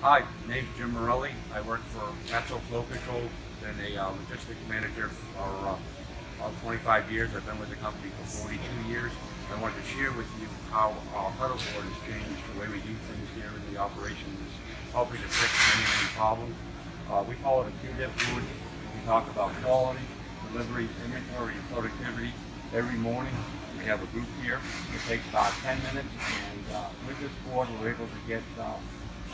Hi, name's Jim Morelli. I work for Metso Flow Control. Been a logistics manager for about 25 years. I've been with the company for 42 years. I wanted to share with you how our Huddle Board has changed the way we do things here in the operation. Is helping to fix many problems. We call it a Q-Dip board. We talk about quality, delivery, inventory, and productivity every morning. We have a group here. It takes about 10 minutes, and with this board, we're able to get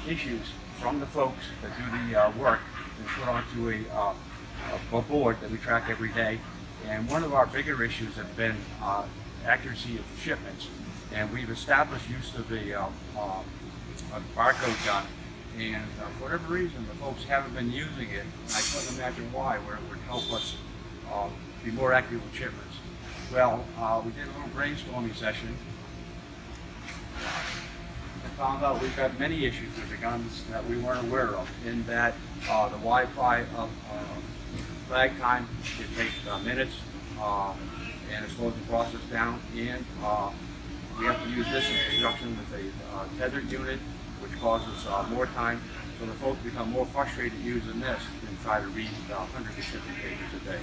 issues from the folks that do the work and put onto a board that we track every day. And one of our bigger issues has been accuracy of shipments. And we've established use of a barcode gun. And for whatever reason, the folks haven't been using it. And I couldn't imagine why, where it would help us be more accurate with shipments. Well, we did a little brainstorming session. I found out we've got many issues with the guns that we weren't aware of, in that the Wi-Fi lag time can take minutes, and it slows the process down, and we have to use this in conjunction with a tethered unit, which causes more time, so the folks become more frustrated using this than try to read hundreds of shipping pages a day.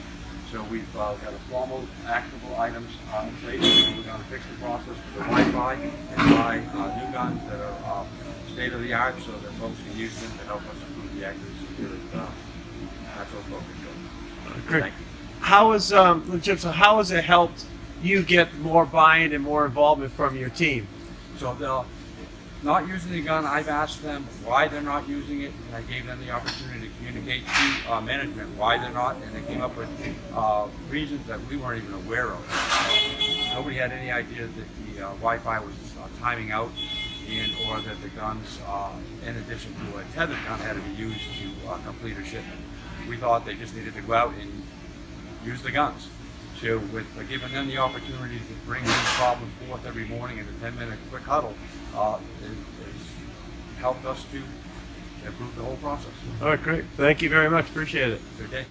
So we've got a formal actionable items in place. We're going to fix the process with the Wi-Fi and buy new guns that are state of the art, so that folks can use them to help us improve the accuracy here at Metso Flow Control. Great. Thank you. How is Jim? So how has it helped you get more buy-in and more involvement from your team? So they're not using the gun. I've asked them why they're not using it, and I gave them the opportunity to communicate to management why they're not, and they came up with reasons that we weren't even aware of. Nobody had any idea that the Wi-Fi was timing out, or that the guns, in addition to a tethered gun, had to be used to complete a shipment. We thought they just needed to go out and use the guns. So with giving them the opportunity to bring these problems forth every morning in a 10-minute quick huddle, it has helped us to improve the whole process. All right, great. Thank you very much. Appreciate it. Good day.